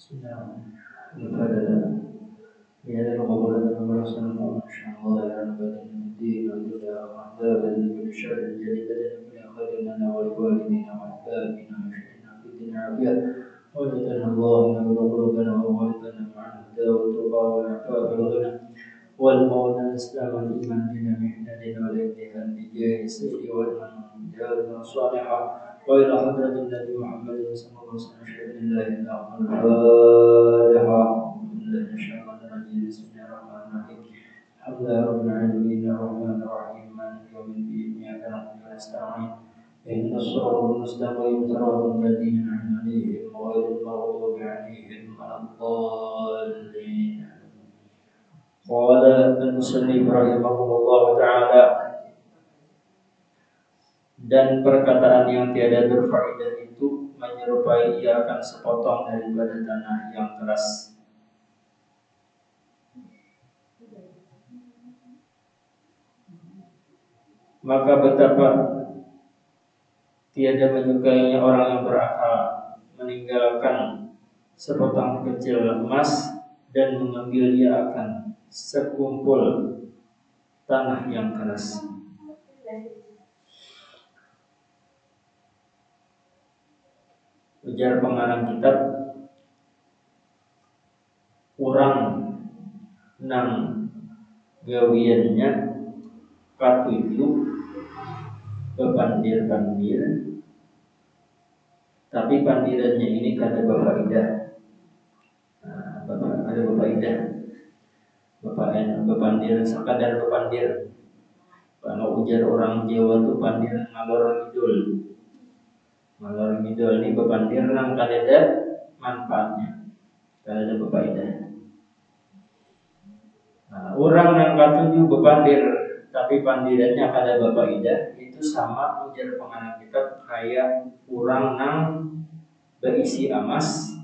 Daripada ya qawlan rasulullah sallallahu alaihi wasallam di dalam hadis dan syarah jadi dan khairan wa walidina wa abina wa shaykhina وجدنا الله ونقلبنا وولدنا مع الهدى والتقى والعفاف والغنى والمولى الاسلام والايمان بنا محنتنا والامتحان بجاه السيد والمن جعلنا صالحا والى حضره النبي محمد صلى الله عليه وسلم شهد الله الاعظم الفاتحه من الشيطان الرجيم بسم الله الرحمن الرحيم الحمد لله رب العالمين الرحمن الرحيم مالك يوم الدين اياك نعبد ونستعين إن الصراط المستقيم صراط الذين أنعمت عليهم غير المغضوب عليهم ولا الضالين. قال المصنف رحمه الله تعالى, dan perkataan yang tiada berfaedah itu menyerupai ia akan sepotong daripada tanah yang keras. Maka betapa tiada menyukainya orang yang berakal meninggalkan sepotong kecil emas dan mengambil dia akan sekumpul tanah yang keras. Ujar pengarang kitab, urang nang gawiannya katujuh bepandir-pandir, tapi pandirannya ini kada berfaedah. Ada berfaedah. Bepandir sekadar bepandir. Kalau ujar orang Jawa itu pandir ngalor ngidul. Ngalor ngidul ini bepandir nang kada ada manfaatnya, kada ada berfaedah. Orang nang katujuh bepandir tapi pandirannya kada berfaedah, itu sama ujar pengarang kitab kayak urang nang berisi emas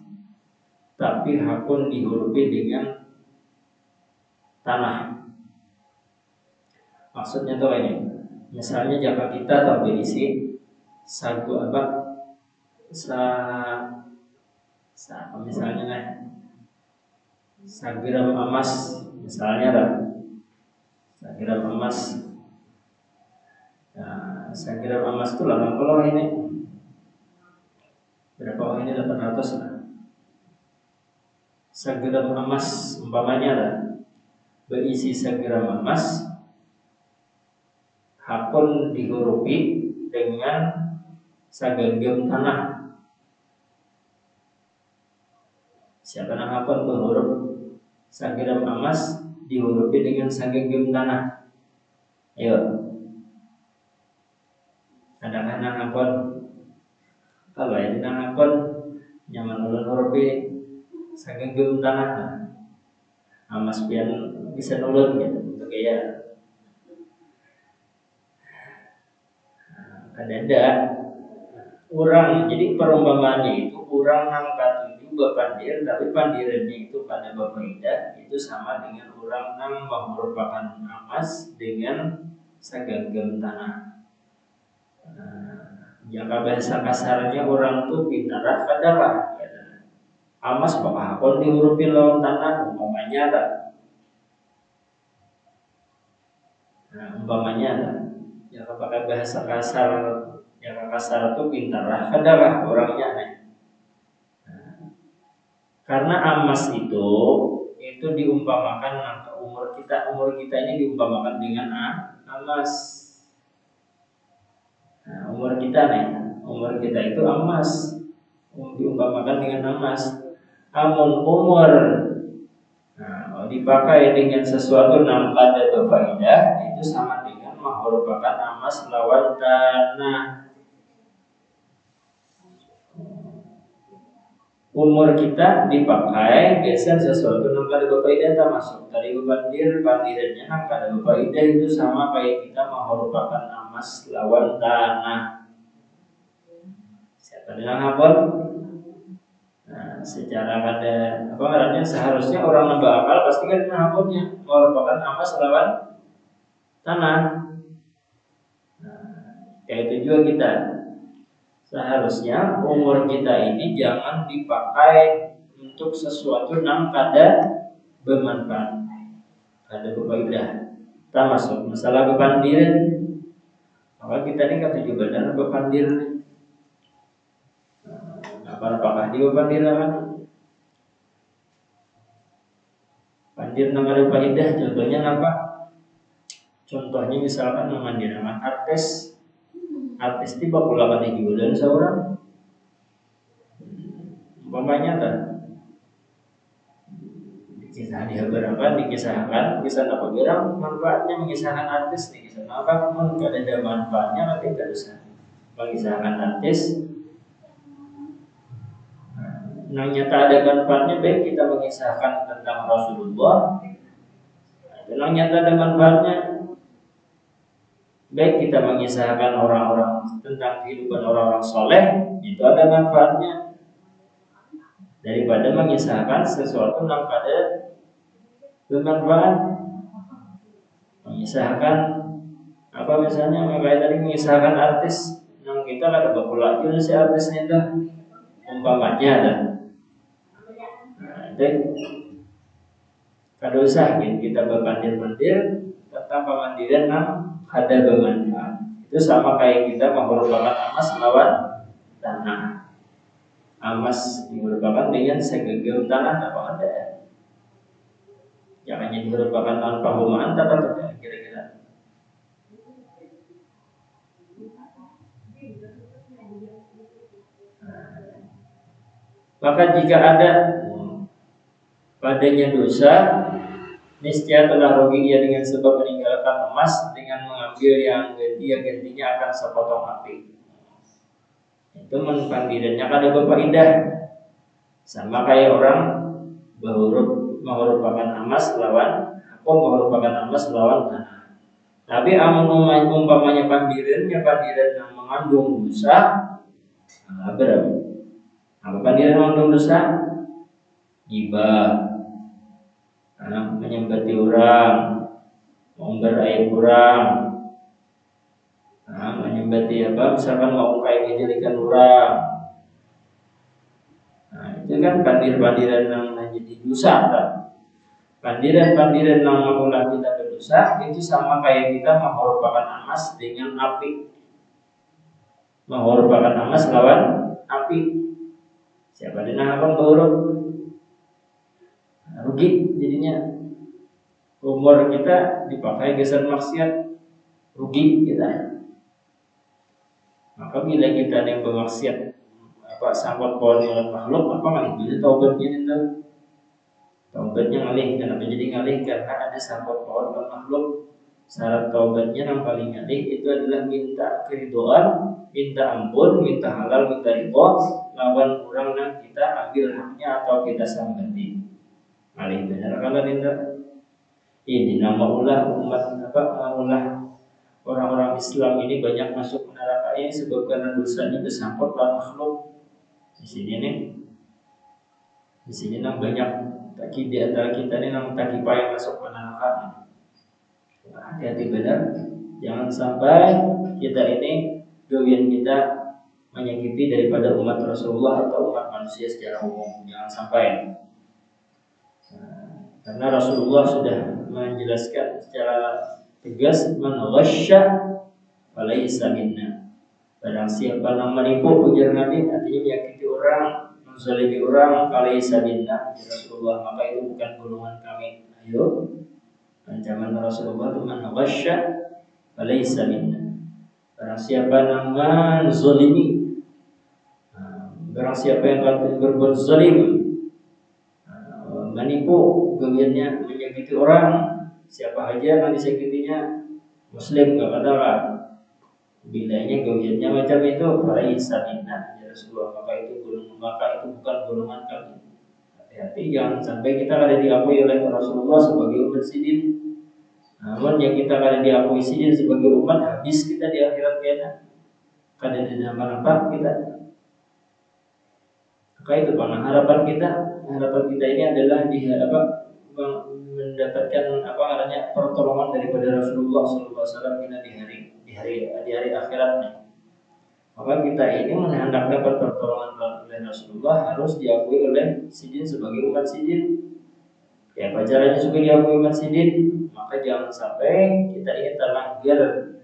tapi hakun dihurupi dengan tanah. Maksudnya tuh ini, misalnya jika kita tahu berisi sagu misalnya nih, sagram emas misalnya lah, sagram emas. Nah, sagram emas itu 80 ini. Berapa ini 800 lah. Sagram emas umpamanya lah, berisi sagram emas hakun dihurupi dengan sagenggam tanah. Siapa yang hakun berhuruf sagram emas dihurupi dengan sagenggam tanah? Ayo. Ada nang hakun. Kalau ini nang hakun nyaman ulun hurupi sagenggam tanah. Emas pian bisa nulun gitu untuk gaya. Ada orang, jadi perumpamaannya itu orang nang katujuh bepandir tapi pandirannya itu pada berfaedah, itu sama dengan orang nang merupakan emas dengan sagenggam tanah. Jika bahasa kasarnya orang tuh pintar kadalah emas bakal hakon dihurupin lawan tanah umpamanya lah. Umpamanya lah. Yang pakai bahasa kasar, yang kasar itu pintarlah, kadalah orangnya nih. Karena emas itu diumpamakan umur kita ini diumpamakan dengan emas. Umur kita itu emas, diumpamakan dengan emas. Amun umur dipakai dengan sesuatu yang kada berfaedah, itu sama dengan merupakan emas lawan tanah. Umur kita dipakai geser sesuatu yang kada berfaedah, termasuk tadi pandirannya yang kada berfaedah, itu sama kayak kita merupakan emas lawan tanah. Siapa yang hafal? Secara kada ngarannya seharusnya orang nambah akal pasti kan hafalnya merupakan emas lawan tanah. Kayak itu juga kita. Seharusnya umur kita ini jangan dipakai untuk sesuatu yang kada bermanfaat, kada berfaedah. Termasuk masalah bepandir. Maka kita ini kan tujuh benar bepandir. Apakah di bepandir kan? Pandir nang ada faedah. Contohnya apa? Contohnya misalkan memandirakan artis. Artis tiba pula kan dijualan seorang. Umpamanya kan kisah dihabarkan, dikisahkan, kisah apa berang manfaatnya mengisahkan artis, kisah apa pun kada ada manfaatnya tapi tidak usah mengisahkan artis. Nah, nyata ada manfaatnya baik kita mengisahkan tentang Rasulullah. Dan nyata ada manfaatnya baik kita mengisahkan orang-orang tentang kehidupan orang-orang soleh, itu ada manfaatnya daripada mengisahkan sesuatu yang pada bermanfaat. Mengisahkan apa misalnya makanya tadi mengisahkan artis yang kita kada bakula aja si artisnya itu umpamanya ada. Nah, itu kada usah kita berpandir-pandir tentang pemandiran yang ada bermanfaat. Itu sama kayak kita merupakan amas lawan tanah. Amas merupakan dengan segegam tanah apa ada. Yang hanya merupakan tanpa humaan tak kira-kira. Maka jika ada padanya dosa, niscaya telah rugi ia dengan sebab meninggalkan emas dengan mengambil yang gantinya akan sepotong api. Itu manfaatnya kada berfaedah. Sama kayak orang merupakan emas lawan apa merupakan emas lawan tanah. Tapi umpamanya pandiran yang mengandung dosa, berapa? Apa pandiran mengandung dosa? Gibah, menyembati orang, mengumbar aib orang, menyembati apa? Misalkan mau kayak ngejelikan orang. Itu kan pandir-pandiran yang menjadi dosa kan? Pandiran-pandiran yang mengulang kita berdosa itu sama kayak kita merupakan emas dengan api. Merupakan emas lawan api. Siapa dengar akan buruk? Rugi jadinya. Umur kita dipakai geser maksiat, rugi kita. Maka bila kita yang bermaksiat apa sangkut pohon dengan makhluk apa ngalih bila taubatnya itu taubatnya ngalih. Kenapa jadi ngalih? Karena ada sangkut pohon dengan makhluk. Syarat taubatnya yang paling ngalih itu adalah minta keridhaan, minta ampun, minta halal, minta ridho lawan orang yang kita ambil haknya atau kita sambati. Ngalih benar kalau tidak. Ini nama ulah umat ulah orang-orang Islam ini banyak masuk neraka ini sebab karena dosanya bersangkut dengan makhluk. Di sini nang banyak taki di antara kita ini nang taki payah masuk ke neraka. Hati-hati benar, jangan sampai kita ini gawian kita menyakiti daripada umat Rasulullah atau umat manusia secara umum. Jangan sampai. Karena Rasulullah sudah menjelaskan secara tegas, man ghasya falaysa minna. Barang siapa yang menipu, ujar Nabi, artinya menyakiti orang, menzalimi orang, falaysa minna, Rasulullah, maka itu bukan golongan kami. Ayo, ancaman Rasulullah itu man ghasya falaysa minna. Barang siapa yang menzalimi, barang siapa yang akan berbuat zalim, menipu, gawiannya menyakiti orang, siapa aja yang disakitinya muslim gak katakan bilanya gawiannya macam itu falaysa minna ya Rasulullah, maka itu bukan golongan kami. Hati-hati jangan sampai kita kada diakui oleh Rasulullah sebagai umat sidin. Namun yang kita kada diakui sidin sebagai umat, habis kita di akhirat kita kada dinampak kita. Maka itu harapan kita ini adalah mendapatkan pertolongan daripada Rasulullah SAW di hari akhiratnya. Maka kita ini hendak dapat pertolongan oleh Rasulullah harus diakui oleh sidin sebagai umat sidin. Ya, apa caranya supaya diakui umat sidin? Maka jangan sampai kita ini terlanggar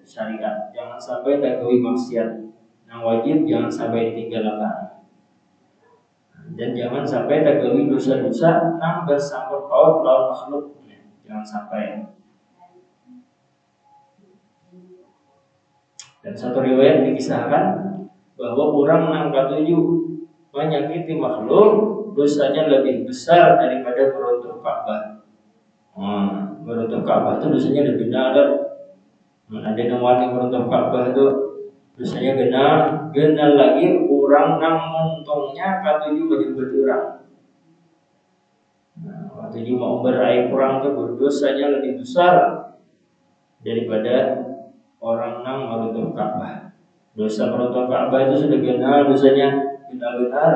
syariat, jangan sampai tergawi maksiat. Yang wajib jangan sampai ditinggalkan, dan jangan sampai tergawi dosa-dosa yang bersangkut paut lawan makhluk. Jangan sampai. Dan satu riwayat dikisahkan bahwa orang yang ketujuh menyakiti makhluk dosanya lebih besar daripada meruntuh Ka'bah. Meruntuh Ka'bah itu dosanya lebih benar. Ada yang wani meruntuh Ka'bah itu dosanya genal lagi orang yang untungnya ketujuh menyebut orang. Waktu dia mau beraib orang itu dosanya lebih besar daripada orang yang meruntuh Ka'bah. Dosa meruntuh Ka'bah itu sudah genal dosanya benar-benar.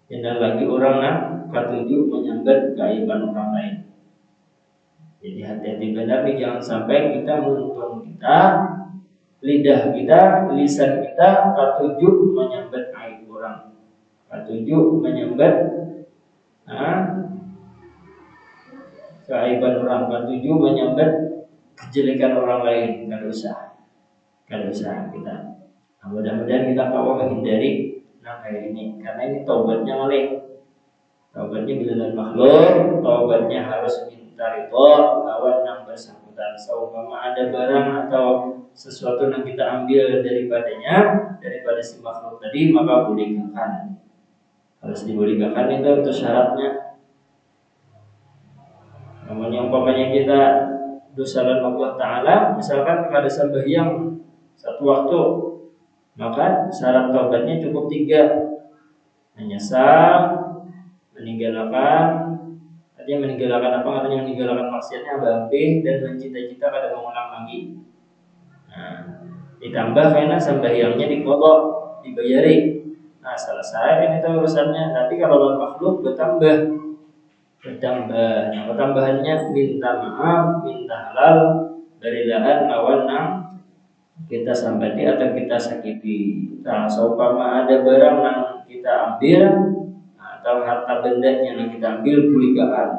Genal lagi orang yang ketujuh menyambat keaiban orang lain. Jadi hati-hati benar nih, jangan sampai kita menuntung kita, lidah kita, lisan kita ketujuh menyambat aib orang, ketujuh menyambat keaiban orang, ketujuh menyambat kejelekan orang lain. Kada usah kita. Nah, mudah-mudahan kita mau menghindari kayak ini, karena ini taubatnya malih. Taubatnya bila dan makhluk, taubatnya harus minta ridho lawan yang bersangkutan. Seumpama ada barang atau sesuatu yang kita ambil daripada si makhluk tadi, maka bolehkan. Harus dibolehkan itu syaratnya. Namun yang umpamanya kita dosa dan Allah Ta'ala, misalkan ada sembahyang satu waktu, maka syarat taubatnya cukup 3. Menyesal, meninggalkan apa artinya meninggalkan maksiatnya babe, dan mencita-cita kada mengulang lagi. Ditambah karena sembahyangnya diqadha, dibayari. Selesai ini itu urusannya. Tapi kalau makhluk bertambah. Nah, pertambahannya minta maaf, minta halal dari lahan lawan yang kita sambati atau kita sakiti. Nah, seumpama ada barang yang kita ambil atau harta bendanya yang kita ambil, kulikaan.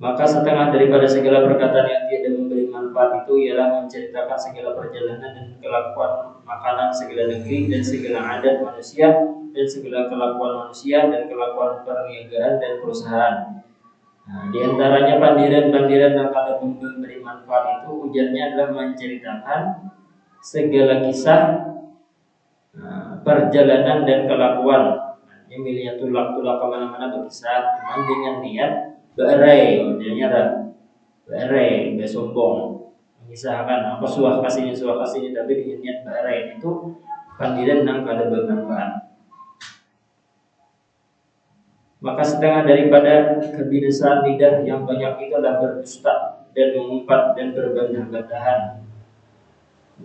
Maka setengah daripada segala perkataan yang tidak memberi manfaat itu ialah menceritakan segala perjalanan dan kelakuan makanan segala negeri dan segala adat manusia dan segala kelakuan manusia dan kelakuan perniagaan dan perusahaan. Nah, di antaranya pandiran-pandiran yang kada memberi manfaat itu ujarnya adalah menceritakan segala kisah perjalanan dan kelakuan. Ini milihnya tulak kemana-mana berkisah, cuman dengan niat berai, modelnya ada berai, gak sombong, mengisahkan apa suah kasihnya, tapi dengan niat berai. Itu pandiran yang kada bermanfaat. Maka setengah daripada kebinasaan lidah yang banyak itu adalah berdusta dan mengumpat dan berbantah-bantahan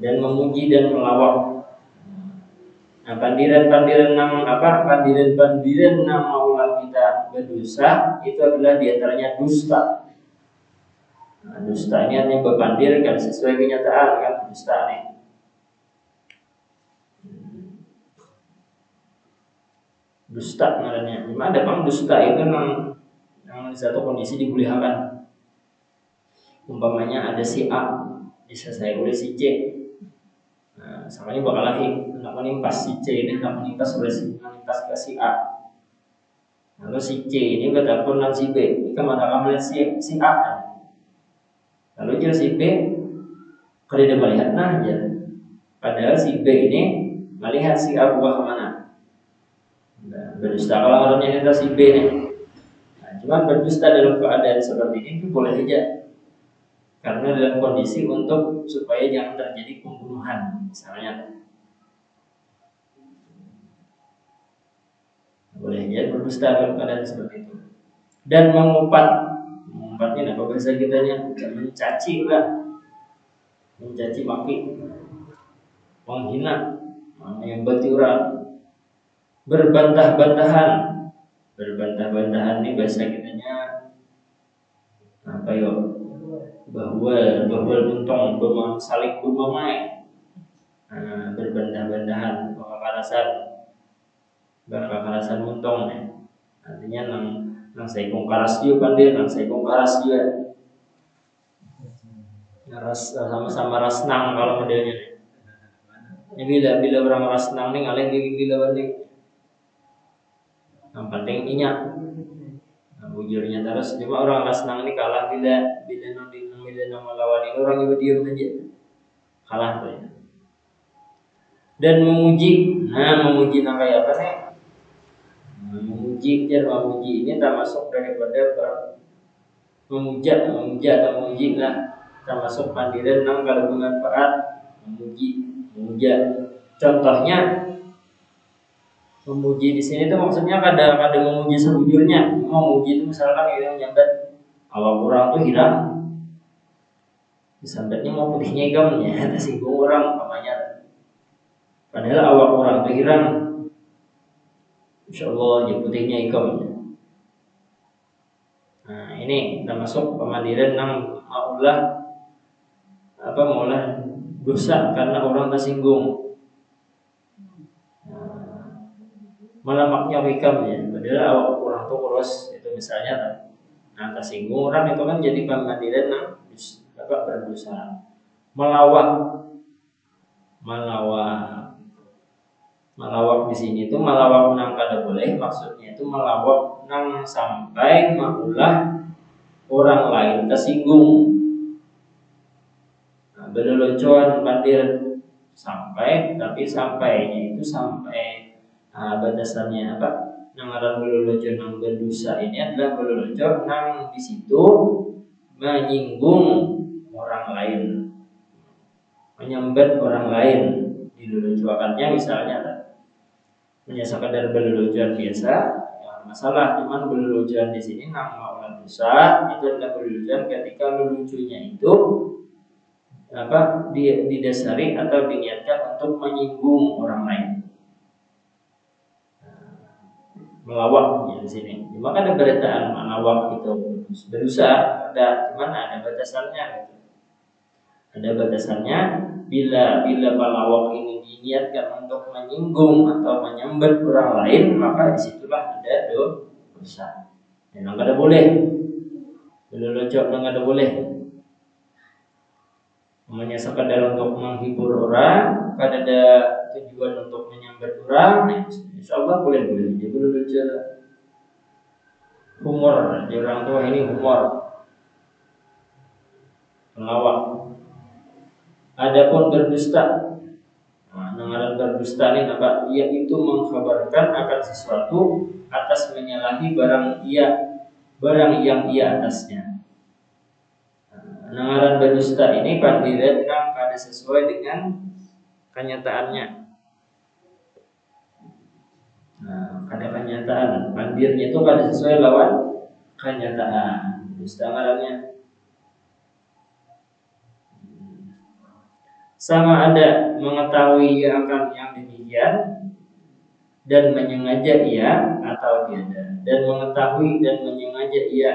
dan memuji dan melawak. Nah, pandiran-pandiran nama Allah kita berdosa itu adalah diantaranya dusta. Nah, dusta ini hanya berpandirkan sesuai kenyataan, kan dusta ini. Dusta namanya. Memang ada bang dusta itu yang satu kondisi dibolehkan. Umpamanya ada si A diselesaikan oleh si C. Nah, samanya bakal lagi hendak menimpas si C ini, hendak menimpas ke si A. Lalu si C ini bertapun dengan si B. Ini kemana melihat si A. Lalu dia si B kalau dia melihat aja. Padahal si B ini melihat si A buka kemana. Berdusta kalau orangnya kita si B nih. Nah, cuma berdusta dalam keadaan seperti ini itu boleh aja. Karena dalam kondisi untuk supaya jangan terjadi pembunuhan misalnya. Boleh aja berdusta dalam keadaan seperti itu. Dan mengumpatnya apa bahasa kitanya, mencaci lah. Mencaci maki, menghina, menyebati orang, berbantah-bantahan, Berbantah-bantahan ini bahasa kitanya apa yo? Bahwal buntong saling bermamai. Berbantah-bantahan, bakal karasan buntong ya. Artinya nang saikong karas juga kan dia, nang saikong karas juga. Sama-sama rasnang kalau modelnya. Ya bila orang rasnang nih ngaleng bila balik. Yang penting minyak. Bujurnya terus cuma orang rasnang ini kalah bila nang melawan ini orang juga diam aja. Kalah tuh ya. Dan memuji nang kayak apa nih? Memuji ini termasuk daripada memuja atau memuji lah, termasuk mandiran nang kalau bermanfaat memuja. Contohnya memuji di sini tuh maksudnya kadang memuji sebujurnya. Memuji itu misalkan yang nyambat awak orang tuh hilang, disambatnya mau putihnya ikamnya, tersinggung orang namanya. Padahal awak orang tuh hilang, insya Allah ya putihnya ikamnya. Nah ini termasuk pemandiran nang maulah dosa karena orang tersinggung. Melamaknya hikam ya, padahal awak orang tuh kurus itu misalnya. Nah tersinggung orang itu kan jadi pemandiran nang berdosa. Melawak di sini itu melawak nang kada boleh, maksudnya itu melawak nang sampai maulah orang lain tersinggung. Nah, berlelucuan bandir tapi sampainya itu sampai batasannya apa? Nang aran berlelucuan nang berdosa ini adalah berlelucuan nang di situ menyinggung orang lain, menyambat orang lain. Dilelucuakannya misalnya hanya sekadar berlelucuan biasa, ya masalah. Cuman berlelucuan di sini nang maulah dosa itu adalah berlelucuan ketika lelucunya itu didasari atau diniatkan untuk menyinggung orang lain. Melawak ya di sini. Cuma kan ada beritaan melawak itu berdosa, cuman ada batasannya gitu. Ada batasannya bila melawak ini diniatkan untuk menyinggung atau menyambat orang lain, maka disitulah ada dosa. Dan nggak ada boleh. Berlelucon nggak ada boleh. Namanya sekadar untuk menghibur orang, pada ada tujuan untuk menyambat orang, insya Allah boleh. Dia berlucu, humor. Di orang tua ini humor, melawak. Adapun berdusta, ngaran berdusta ini apa? Yaitu mengkhabarkan akan sesuatu atas menyalahi barang yang ia atasnya. Ngaran berdusta ini pandiran nang kada sesuai dengan kenyataannya. Kada kenyataan, pandirnya itu kada sesuai lawan kenyataan. Dusta ngarannya. Sama ada mengetahui akan yang demikian dan menyengaja ia atau tiada, dan mengetahui dan menyengaja ia.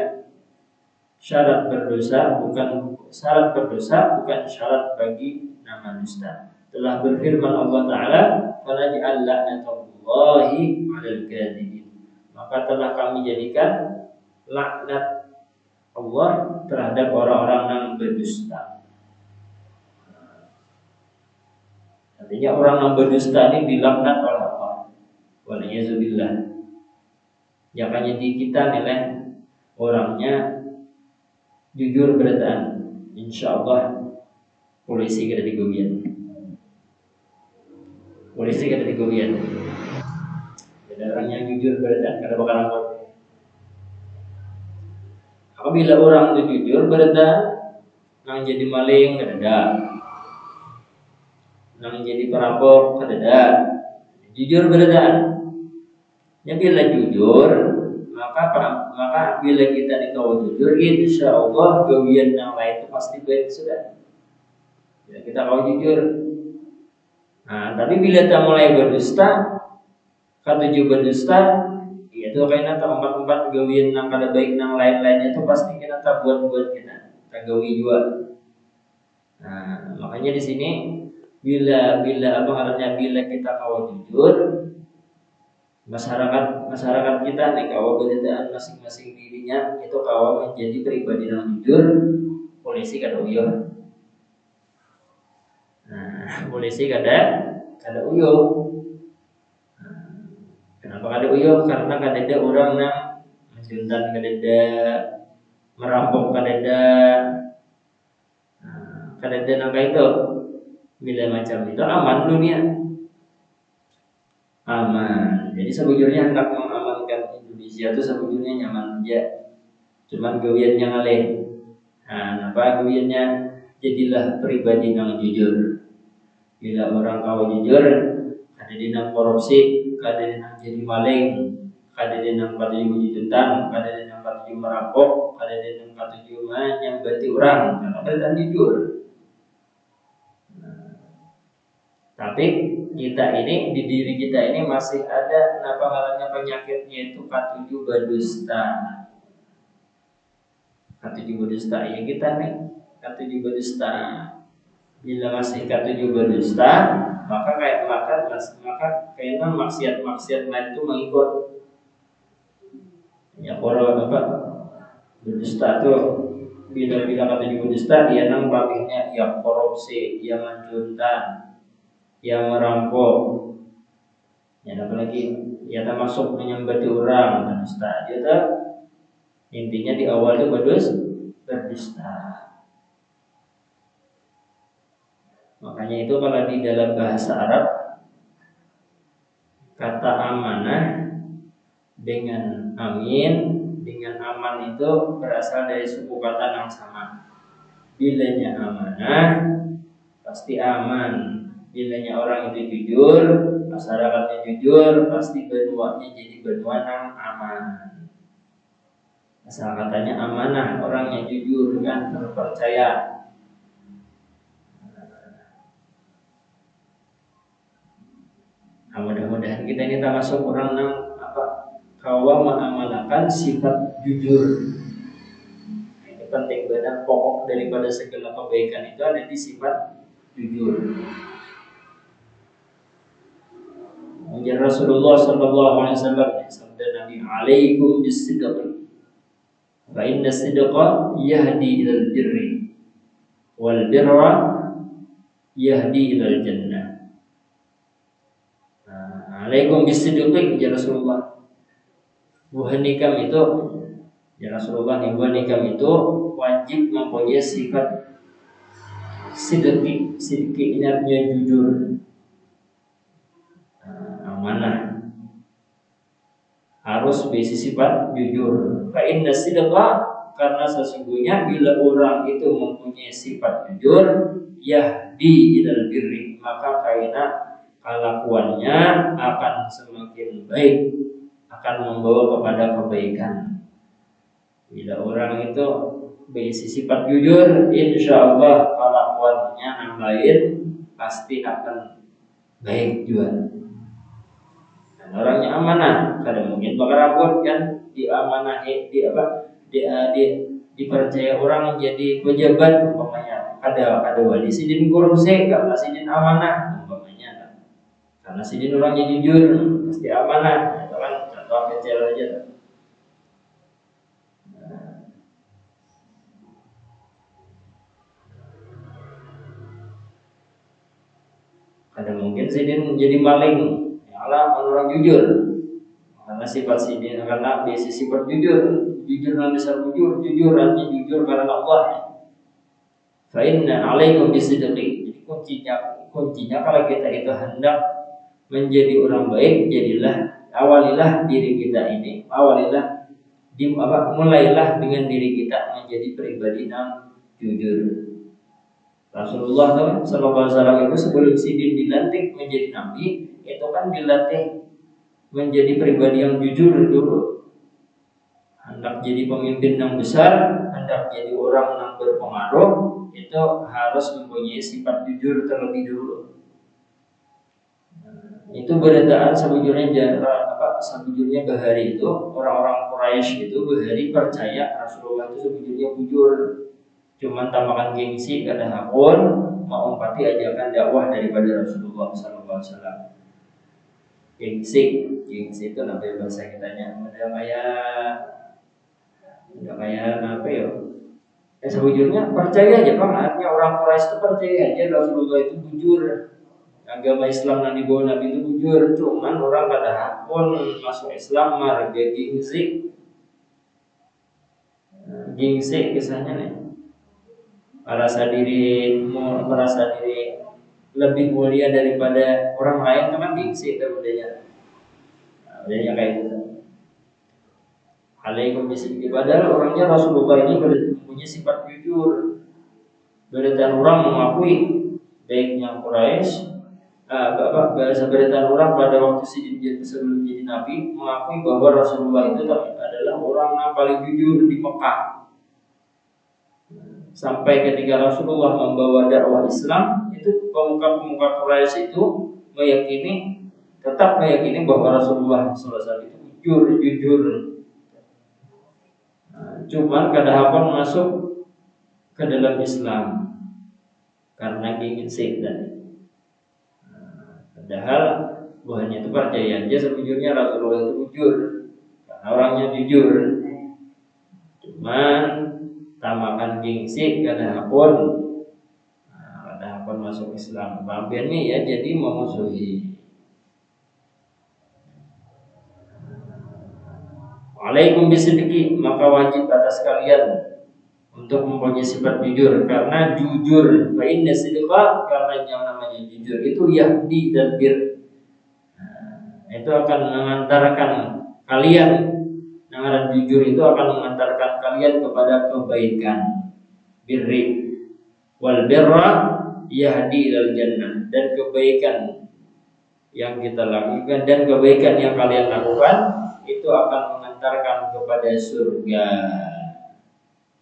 Syarat berdosa bukan syarat bagi nama dusta. Telah berfirman Allah Ta'ala, "Falaj'al la'natullahi 'alal kadhibin." Maka telah kami jadikan laknat Allah terhadap orang-orang yang berdusta. Artinya orang yang berdusta ini dilaknat oleh Allah. Waliyahzubillah. Jangan jadi kita nilai orangnya jujur beritaan, insya Allah polisi kada digobian. Ada orang yang jujur beritaan kada bakal angkut. Apabila orang itu jujur beritaan, nang jadi maling kada ada, nang jadi perampok kada ada. Jujur beritaan. Ya bila jujur, maka bila kita dikau jujur, insya Allah gawian yang lain itu pasti baik sudah. Ya, kita kau jujur. Nah, tapi bila kita mulai berdusta, katuju berdusta, ya Itu kayaknya tak empat gawian nang kada baik nang lain-lainnya itu pasti kita tak buat kita tak gawi juga. Nah, makanya di sini bila apa artinya bila kita kawan jujur, masyarakat kita nih kawan berdedaan masing-masing dirinya itu kawan menjadi pribadi yang jujur, polisi kada uyuh. Nah, polisi kada uyuh. Kenapa kada uyuh? Karena kada ada orang yang menjuntan, kada ada merampok, kada ada nangka itu. Bila macam itu aman dunia, aman. Jadi sebujurnya hendak mengamankan Indonesia itu sebujurnya nyaman aja. Cuman gawiannya ngalih. Nah, apa gawiannya? Jadilah pribadi yang jujur. Bila orang kau jujur, kada dinang korupsi, kada dinang jadi maling, kada dinang katuju juntan, kada dinang katuju merampok, kada dinang katuju menyambati orang. Karena kada jujur. Tapi kita ini di diri kita ini masih ada apa namanya penyakitnya itu katuju berdusta. Katuju berdusta ya kita nih katuju berdusta. Bila masih katuju berdusta, maka kayaknya maksiat lain itu mengikut. Ya orang apa berdusta tuh bila katuju berdusta dia nang babingnya ya korupsi, ya mencuntan, yang merampok, ya apalagi ya termasuk menyembati orang berdusta. Dia tuh intinya di awal itu berdusta. Makanya itu kalau di dalam bahasa Arab kata amanah dengan amin dengan aman itu berasal dari suku kata yang sama. Bilanya amanah pasti aman. Bilanya orang itu jujur, masyarakatnya jujur, pasti benuanya jadi benua yang aman. Asal katanya amanah, orangnya jujur kan terpercaya. Nah, mudah-mudahan kita ini termasuk orang yang kawa mengamalkan sifat jujur. Ini penting banget, pokok daripada segala kebaikan itu ada di sifat jujur. Ujar Rasulullah sallallahu alaihi wasallam sabda Nabi alaikum bisidq fa inna sidqa yahdi ilal birri wal birra yahdi ilal jannah. Alaikum bisidq ujar Rasulullah. Buhanikam itu ya Rasulullah nih buhanikam itu wajib mempunyai sifat sidqi. Sidqi ini artinya jujur. Amanah harus berisi sifat jujur. Fa inna sidqa karena sesungguhnya bila orang itu mempunyai sifat jujur yahdi ilal birri maka kaina kelakuannya akan semakin baik, akan membawa kepada kebaikan. Bila orang itu berisi sifat jujur, insya Allah kelakuannya yang lain pasti akan baik juga. Orangnya amanah, kadang mungkin bakal rambut kan diamanahi, dipercaya orang jadi pejabat umpamanya. Ada wali sidin korupsi, karena sidin amanah umpamanya. Karena sidin orangnya jujur, pasti amanah. Itu kan contoh kecil aja. Kadang mungkin sidin jadi maling. Orang jujur karena sifat sidin karena basic sifat jujur yang besar jujur artinya jujur karena Allah. Fa inna alaikum bisidqi. Jadi kuncinya kalau kita itu hendak menjadi orang baik, awalilah diri kita ini, mulailah dengan diri kita menjadi pribadi yang jujur. Rasulullah sallallahu alaihi wasallam itu sebelum sidin dilantik menjadi nabi itu kan dilatih menjadi pribadi yang jujur dulu. Hendak jadi pemimpin yang besar, hendak jadi orang yang berpengaruh, itu harus mempunyai sifat jujur terlebih dulu. Itu berdasarkan sebujurnya sebujurnya bahari itu, orang-orang Quraisy itu bahari percaya Rasulullah itu sebujurnya bujur, cuman tambahkan gengsi kada hakun mau umpati ajakan dakwah daripada Rasulullah SAW. Gengsi itu namanya bahasa kitanya. Udah kayak apa ya? Sebujurnya percaya aja bang, artinya orang Quraisy itu percaya aja Rasulullah itu bujur. Agama Islam yang dibawa Nabi itu bujur, cuman orang pada hakun masuk Islam marga gengsi kisahnya nih. Merasa diri lebih mulia daripada orang lain, itu kan gengsi itu budaya. Budaya kayak gitu. Alaikum bismillah. Padahal orangnya Rasulullah ini punya sifat jujur. Beretan orang mengakui baiknya Quraisy, beretan orang pada waktu sebelum jadi Nabi mengakui bahwa Rasulullah itu adalah orang yang paling jujur di Mekah. Sampai ketika Rasulullah membawa dakwah Islam, itu pemuka-pemuka Quraisy itu tetap meyakini bahwa Rasulullah SAW itu jujur. Cuman kadang masuk ke dalam Islam karena ingin tadi. Padahal buahnya itu percaya aja sebujurnya Rasulullah itu jujur, karena orangnya jujur. Cuman tamakan gengsi kadang masuk Islam. Mampirnya ya jadi memusuhi. Alaikum bisidqi, maka wajib atas kalian untuk mempunyai sifat jujur, karena jujur fa inna sidqa, karena yang namanya jujur itu yahdi dan bir. Itu akan mengantarkan kalian, namanya jujur itu akan mengantarkan kalian kepada kebaikan. Birri wal birra yahdi ilal jannah, dan kebaikan yang kita lakukan dan kebaikan yang kalian lakukan itu akan mengantarkan kepada surga.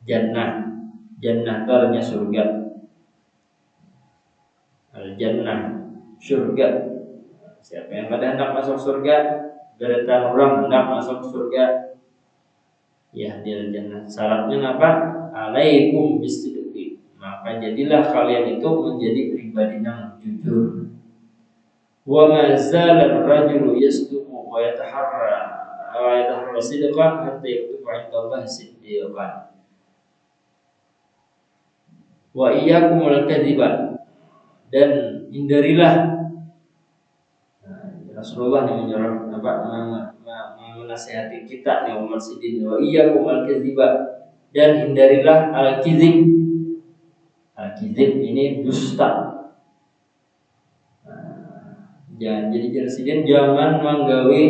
Jannah itu artinya surga. Al-jannah, surga. Siapa yang pada hendak masuk surga, beretan orang hendak masuk surga, ya di al-jannah. Syaratnya apa? Alaikum bisidqi, maka jadilah kalian itu menjadi pribadi yang jujur. Wa ma zala ar-rajulu yasduqu wa yataharra sidqan hatta yaktuba 'inda Allah siddiqan. Wa iyyakumul kadziba, dan hindarilah. Rasulullah yang menasihati kita nih umat sidin. Wa iyyakumul kadziba, dan hindarilah al-kizib. Al-kizib ini dusta. Jangan jadi presiden, jangan menggawe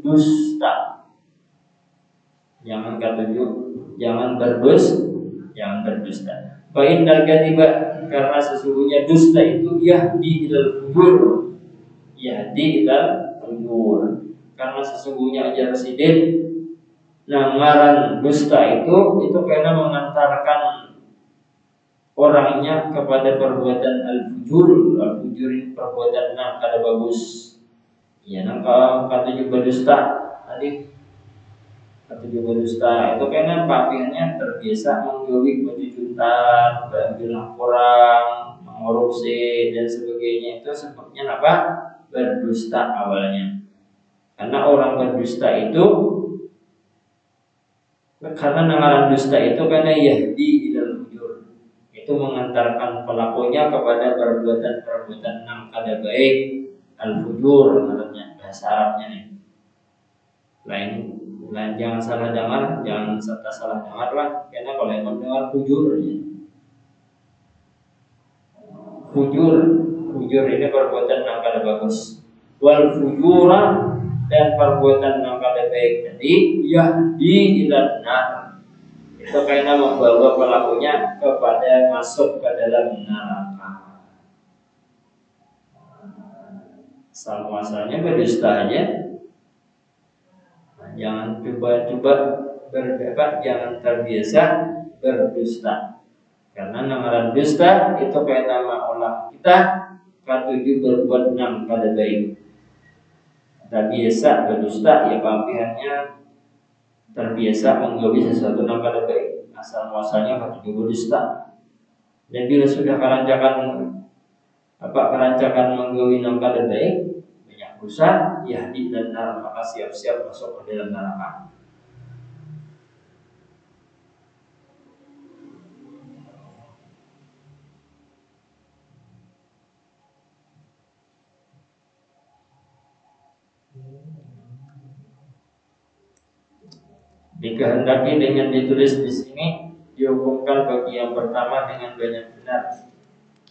dusta. Jangan berdusta. Fa innal kadziba, karena sesungguhnya dusta itu yahdi ilal fujur. Karena sesungguhnya ajar presiden namaran dusta itu karena mengantarkan orangnya kepada perbuatan al-fujur. Al-fujur itu perbuatan yang kada bagus. Ya, kata juga dusta tadi. Kata juga dusta itu karena pakaiannya terbiasa menggawi baju juntan, bilang kurang, mengorupsi dan sebagainya. Itu sebabnya apa? Berdusta awalnya. Karena orang berdusta itu, karena namaran dusta itu karena yahdi ilal fujur, itu mengantarkan pelakunya kepada perbuatan yang kada baik. Al-fujur namanya bahasa Arabnya nih. Lain jangan salah dengar lah, karena kalau yang mendengar fujur ya. Fujur ini perbuatan yang kada bagus. Wal fujura, dan perbuatan yang kada baik tadi yahdi ilan nar, itu karena membawa pelakunya kepada masuk ke dalam neraka. Sama-samanya berdusta aja. Jangan coba-coba jangan terbiasa berdusta. Karena namaran dusta itu kayak nama Allah kita katuju berbuat yang kada baik. terbiasa berdusta, ya pampihannya terbiasa menggawi sesuatu yang kada baik, asal muasalnya patut berdusta. Dan bila sudah kerancakan menggawi yang kada baik, banyak dosa, ya di dalam maka siap-siap masuk ke dalam neraka. Dikehendaki dengan ditulis di sini, dihukumkan bagi yang pertama dengan banyak benar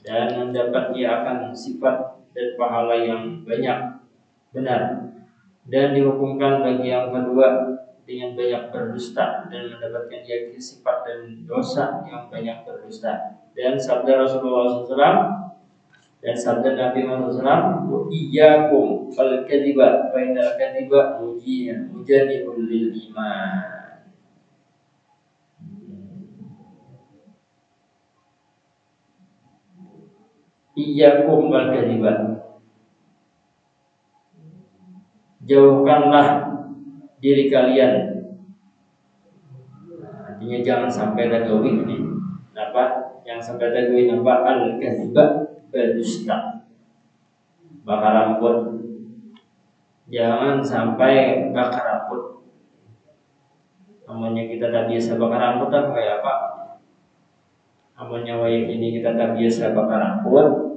dan mendapat ia akan sifat dan pahala yang banyak benar, dan dihukumkan bagi yang kedua dengan banyak berdusta dan mendapatkan ia sifat dan dosa yang banyak berdusta. Dan sabda Rasulullah SAW dan sabda Nabi Muhammad SAW, iyyakum fal kadhiba fa innal kadhiba mujanibul lil iman. Iyyakum wal kadhiba, jauhkanlah diri kalian, artinya jangan sampai tergawi ini. Kenapa? Yang sampai tergawi apa? Al kadhiba, berdusta, bakar rambut. Jangan sampai bakar rambut. Namanya kita tak biasa bakar rambut kan kayak apa? Namanya wayang ini kita tak biasa bakar rambut,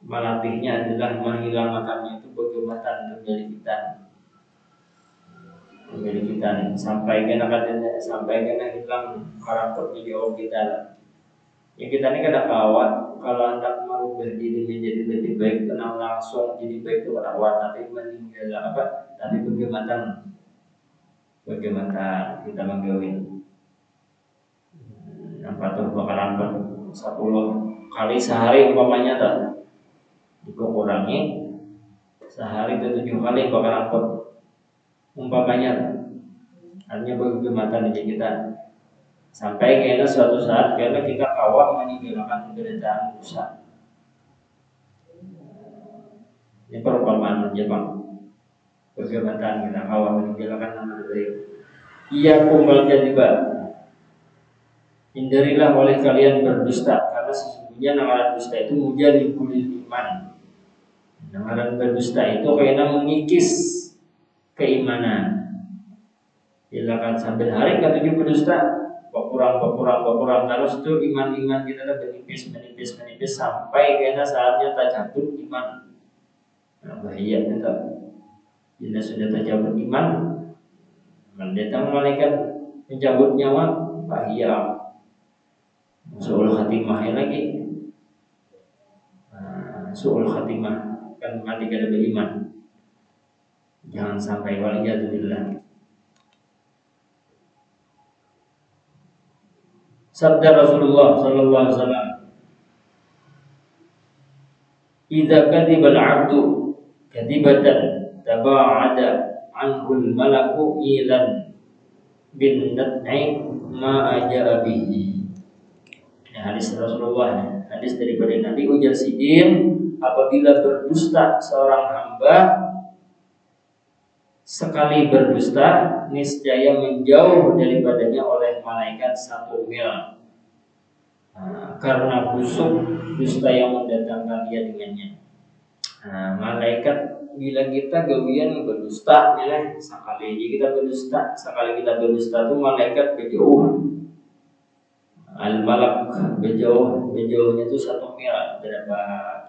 melatihnya adalah menghilangkannya itu kegemaran kembali kita sampai kena hilang karakter video kita. Ya kita ini kada kawat kalau hendak merubah diri menjadi lebih baik, tenang langsung jadi baik itu kawan, tapi meninggal tapi bagaimana kita menggawin apa tuh bakar rambut 10 kali sehari umpamanya tak dikurangi sehari ke 7 kali bakar rambut umpamanya, artinya bagaimana nih kita sampai kena suatu saat karena kita kawat meninggalkan keberadaan dosa. Ini perumpamaan aja bang, bagaimana kita kawat meninggalkan nama baik. Ia kumpul jadiba, hindarilah oleh kalian berdusta, karena sesungguhnya nama dusta itu mujanibul iman. Nama berdusta itu karena mengikis keimanan. Bila kan sampai hari ketujuh berdusta, berkurang terus itu iman kita menipis sampai karena saatnya tercabut iman. Nah, bahaya kita. Bila sudah tercabut iman, mendatang malaikat mencabut nyawa, bahaya. Su'ul khatimah lagi. Su'ul khatimah kan mati kada beriman. Jangan sampai waliyadzubillah. Sabda Rasulullah sallallahu alaihi wasallam, "Idza kadiba al-'abdu kadibatan taba'ada 'anhu al-malaku ilan bin nad'i ma aja'a bihi." Hadis Rasulullah, hadis daripada Nabi, ujar Sidin, apabila berdusta seorang hamba, sekali berdusta niscaya menjauh daripadanya oleh malaikat 1 mil, karena busuk dusta yang mendatangkan dia dengannya. Malaikat bila kita gawian berdusta, sekali kita berdusta itu malaikat berjauh. Al-malak berjauhnya itu 1 mil, berapa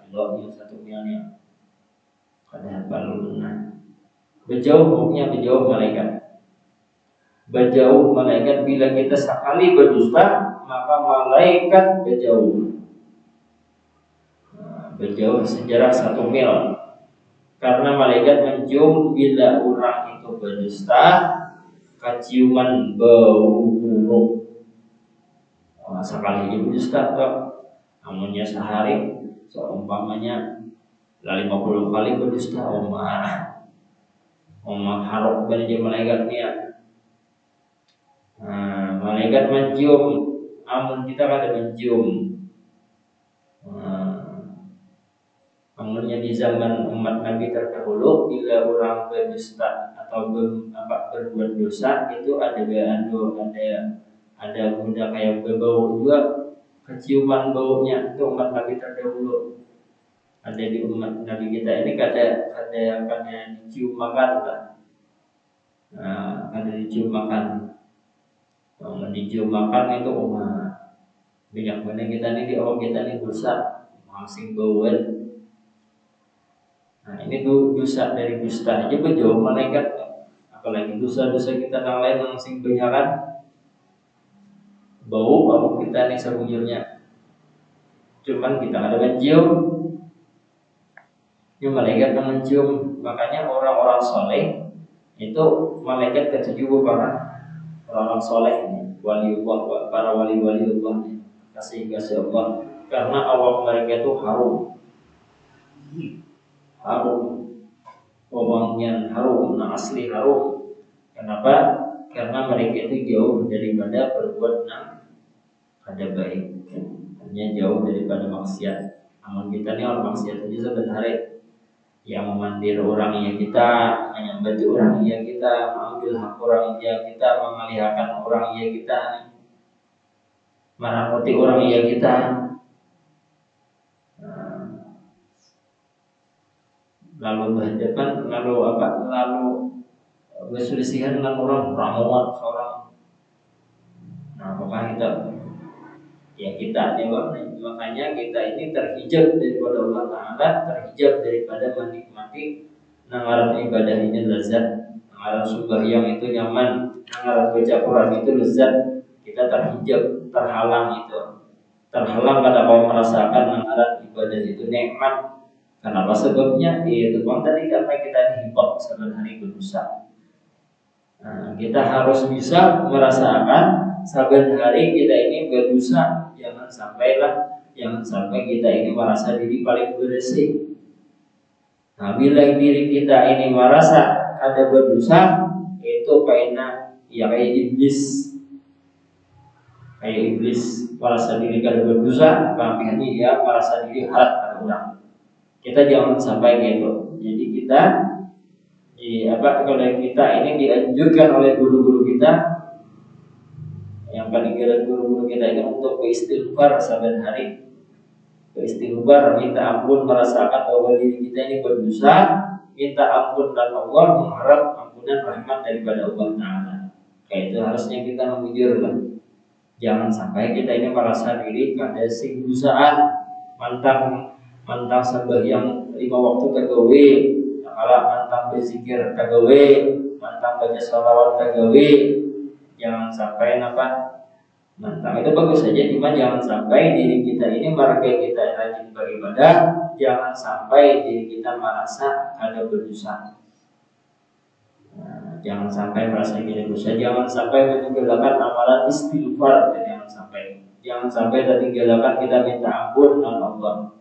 kilonya 1 milnya? Kada baluna. Berjauh malaikat. Berjauh malaikat bila kita sekali berdusta, maka malaikat berjauh. Berjauh sejarah 1 mil. Karena malaikat mencium bila orang itu berdusta, keciuman bau buruk. Sekali berdusta kok, namunnya sehari, seumpamanya 50 kali berdusta, harap bagi malaikat ni. Malaikat mencium, amun kita kada mencium, Namunnya di zaman umat Nabi terdahulu, bila orang berdusta atau berbuat dosa, itu ada benda kayak berbau juga, keciuman baunya. Itu umat Nabi terdahulu. Ada di umat Nabi kita ini kada dicium makan lah. Kada dicium makan. Kalau dicium makan itu minyak mana kita ini di awal kita ini dosa, masing bauan. Nah ini dosa dari dusta aja berjauh malaikat, apalagi dosa-dosa kita yang lain yang sing banyakan bau kalau kita ini sebujurnya. Cuman kita ada mencium, ini malaikat yang mencium. Makanya orang-orang soleh itu malaikat ketujuh para orang soleh ini, waliullah, para wali-waliullah, kasih Allah, karena awal mereka itu harum, wangian harum, asli harum. Kenapa? Karena mereka itu jauh daripada berbuat ada baik, hanya jauh daripada maksiat. Namun kita ini orang maksiat aja sebenarnya, yang memandir orang yang kita, menyambat orang yang kita, mengambil hak orang yang kita, mengalihkan orang yang kita, menakuti orang yang kita. Lalu berhadapan, lalu berselisihan dengan orang ramuan seorang. Nah, kita jawab, makanya kita ini terhijab daripada Allah Ta'ala, terhijab daripada menikmati nangaran ibadah ini lezat, nangaran sembahyang itu nyaman, nangaran baca Quran itu lezat. Kita terhijab, terhalang pada mau merasakan nangaran ibadah itu nikmat. Kenapa sebabnya? Itu tadi karena kita dihibak sehari berdosa. Kita harus bisa merasakan saban hari kita ini berdosa. Jangan sampai kita ini merasa diri paling bersih. Nah, bila diri kita ini merasa ada berdosa, itu kayak iblis. Kayak iblis merasa diri kada berdosa, makanya dia merasa diri halat pada orang. Kita jangan sampai gitu. Jadi kalau kita ini dianjurkan oleh guru-guru kita, yang paling jelas guru-guru kita ini untuk beristighfar saban hari. Beristighfar, minta ampun, merasakan bahwa diri kita ini berdosa, minta ampun dan Allah, mengharap ampunan rahmat daripada Allah Ta'ala. Kayak itu harusnya kita memujur lah. Jangan sampai kita ini merasa diri kada sing dosaan, mantang sembahyang 5 waktu tagawe, kalau mantang berzikir tagawe, mantang baca sholawat tagawe. Jangan sampai mantang itu bagus saja, cuma jangan sampai diri kita ini merasa kita rajin beribadah, jangan sampai diri kita merasa ada berdosa. Jangan sampai merasa kita dosa, jangan sampai meninggalkan amalan istighfar, jangan sampai tertinggalkan kita minta ampun dengan Allah.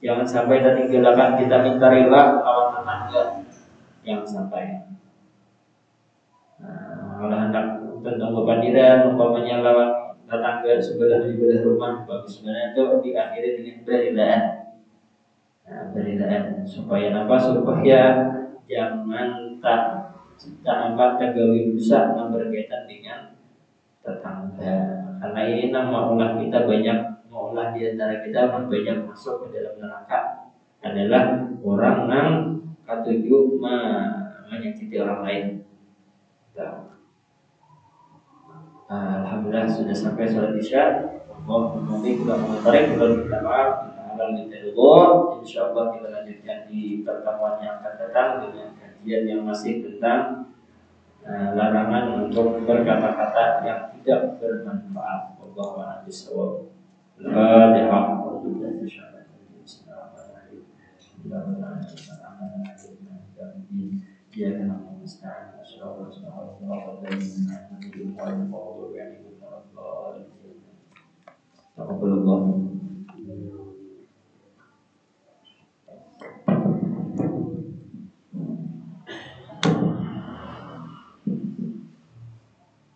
Jangan sampai tertinggalkan kita minta rela lawan tetangga. Jangan sampai. Kalau hendak tentang kepandiran, umpamanya lawan tetangga sebelah rumah, bagus sebenarnya itu diakhiri dengan berilaan. Berilaan supaya jangan tergawi dosa yang berkaitan dengan tetangga. Karena ini maulah kita banyak, maulah di antara kita banyak masuk ke dalam neraka adalah orang yang ketujuh menyakiti orang lain. Alhamdulillah sudah sampai sholat isya. Mohon kita mengetahui kalau kita maaf, insyaallah kita lanjutkan di pertemuan yang akan datang dengan kajian yang masih tentang larangan untuk berkata-kata yang tidak bermanfaat. Wallahu a'lam bishawab. Al-Fatihah. Taqabbalallahu